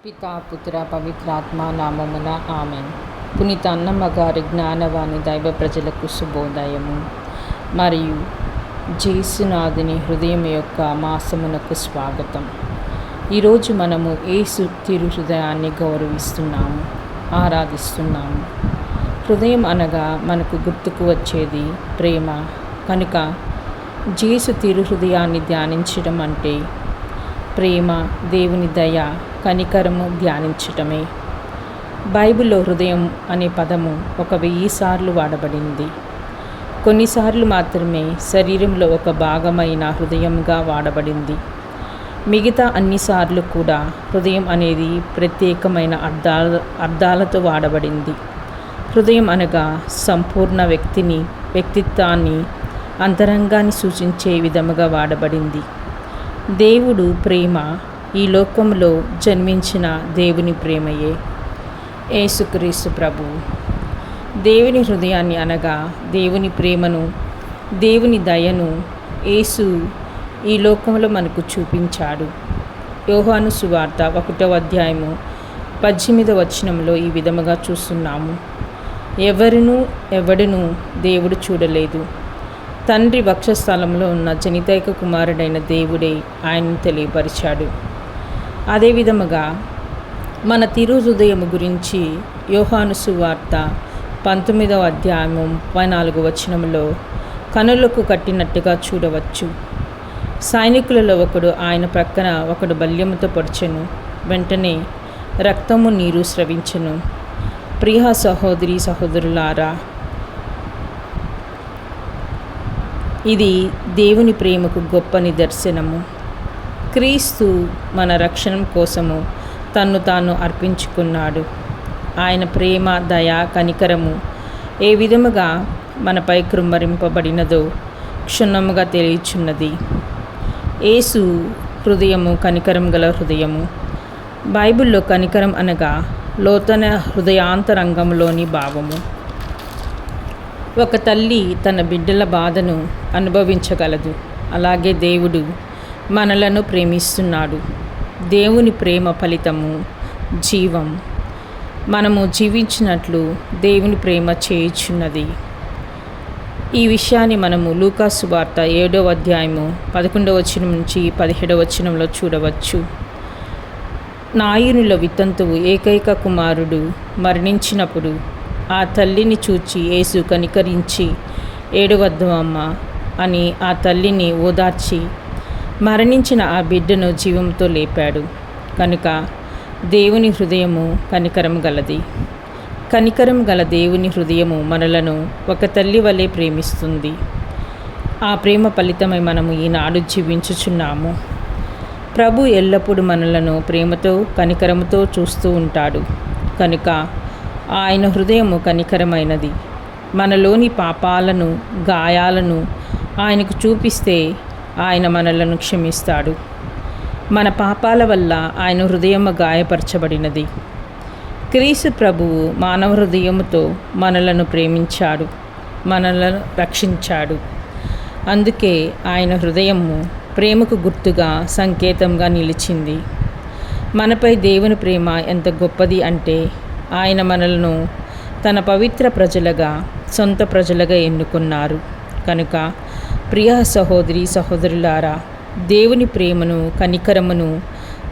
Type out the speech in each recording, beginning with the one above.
పితా పుత్ర పవిత్రాత్మ నామమున ఆమెన్. పునీత అన్నమ్మ గారి జ్ఞానవాణి దైవ ప్రజలకు శుభోదయము. మరియు జేసునాథుని హృదయం యొక్క మాసమునకు స్వాగతం. ఈరోజు మనము యేసు తిరు హృదయాన్ని గౌరవిస్తున్నాము, ఆరాధిస్తున్నాము. హృదయం అనగా మనకు గుర్తుకు వచ్చేది ప్రేమ. కనుక జేసు తిరు హృదయాన్ని ధ్యానించడం అంటే ప్రేమ, దేవుని దయ, కనికరము ధ్యానించటమే. బైబిల్లో హృదయం అనే పదము 1000 సార్లు వాడబడింది. కొన్నిసార్లు మాత్రమే శరీరంలో ఒక భాగమైన హృదయంగా వాడబడింది. మిగతా అన్నిసార్లు కూడా హృదయం అనేది ప్రత్యేకమైన అర్థాలతో వాడబడింది. హృదయం అనగా సంపూర్ణ వ్యక్తిత్వాన్ని, అంతరంగాన్ని సూచించే విధముగా వాడబడింది. దేవుడు ప్రేమ. ఈ లోకంలో జన్మించిన దేవుని ప్రేమయే యేసుక్రీస్తు ప్రభువు. దేవుని హృదయాన్ని అనగా దేవుని ప్రేమను, దేవుని దయను యేసు ఈ లోకంలో మనకు చూపించాడు. యోహాను సువార్త 1వ అధ్యాయము 18వ వచనంలో ఈ విధముగా చూస్తున్నాము. ఎవడును దేవుడు చూడలేదు, తండ్రి వక్షస్థలంలో ఉన్న జనితైక కుమారుడైన దేవుడే ఆయనను తెలియపరిచాడు. అదేవిధముగా మన తిరు హృదయము గురించి యోహాను సువార్త 19వ అధ్యాయము 34వ వచనంలో కనులకు కట్టినట్టుగా చూడవచ్చు. సైనికులలో ఒకడు ఆయన ప్రక్కన ఒకడు బల్యముతో పొడిచెను, వెంటనే రక్తము నీరు స్రవించెను. ప్రియ సహోదరి సహోదరులారా, ఇది దేవుని ప్రేమకు గొప్ప నిదర్శనము. క్రీస్తు మన రక్షణ కోసము తన్ను తాను అర్పించుకున్నాడు. ఆయన ప్రేమ, దయ, కనికరము ఏ విధముగా మనపై కృమ్మరింపబడినదో క్షుణ్ణముగా తెలియచున్నది. యేసు హృదయము కనికరం గల హృదయము. బైబిల్లో కనికరం అనగా లోతైన హృదయాంతరంగంలోని భావము. ఒక తల్లి తన బిడ్డల బాధను అనుభవించగలదు. అలాగే దేవుడు మనలను ప్రేమిస్తున్నాడు. దేవుని ప్రేమ ఫలితము జీవం. మనము జీవించినట్లు దేవుని ప్రేమ చేయుచున్నది. ఈ విషయాన్ని మనము లూకా సువార్త 7వ అధ్యాయము 11వ వచనం నుంచి 17వ వచనంలో చూడవచ్చు. నాయనుల వితంతువు ఏకైక కుమారుడు మరణించినప్పుడు ఆ తల్లిని చూచి యేసు కనికరించి, ఏడవద్దమ్మా అని ఆ తల్లిని ఓదార్చి మరణించిన ఆ బిడ్డను జీవంతో లేపాడు. కనుక దేవుని హృదయము కనికరం గలది. కనికరం గల దేవుని హృదయము మనలను ఒక తల్లి వలె ప్రేమిస్తుంది. ఆ ప్రేమ ఫలితమై మనము ఈనాడు జీవించుచున్నాము. ప్రభు ఎల్లప్పుడూ మనలను ప్రేమతో, కనికరముతో చూస్తూ ఉంటాడు. కనుక ఆయన హృదయము కనికరమైనది. మనలోని పాపాలను, గాయాలను ఆయనకు చూపిస్తే ఆయన మనలను క్షమిస్తాడు. మన పాపాల వల్ల ఆయన హృదయము గాయపరచబడినది. క్రీస్తు ప్రభువు మానవ హృదయముతో మనలను ప్రేమించాడు, మనలను రక్షించాడు. అందుకే ఆయన హృదయము ప్రేమకు గుర్తుగా, సంకేతంగా నిలిచింది. మనపై దేవుని ప్రేమ ఎంత గొప్పది అంటే ఆయన మనలను తన పవిత్ర ప్రజలుగా, సొంత ప్రజలుగా ఎన్నుకున్నారు. కనుక ప్రియ సహోదరి సహోదరులారా, దేవుని ప్రేమను, కనికరమును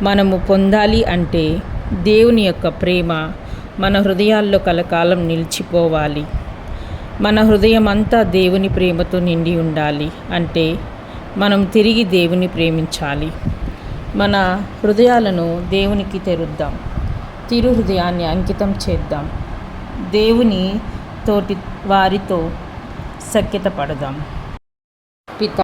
మనము పొందాలి అంటే దేవుని యొక్క ప్రేమ మన హృదయాల్లో కలకాలం నిలిచిపోవాలి. మన హృదయం అంతా దేవుని ప్రేమతో నిండి ఉండాలి. అంటే మనం తిరిగి దేవుని ప్రేమించాలి. మన హృదయాలను దేవునికి తెరుద్దాం. తిరు హృదయాన్ని అంకితం చేద్దాం. దేవుని తోటి వారితో సఖ్యత పడదాం. పిత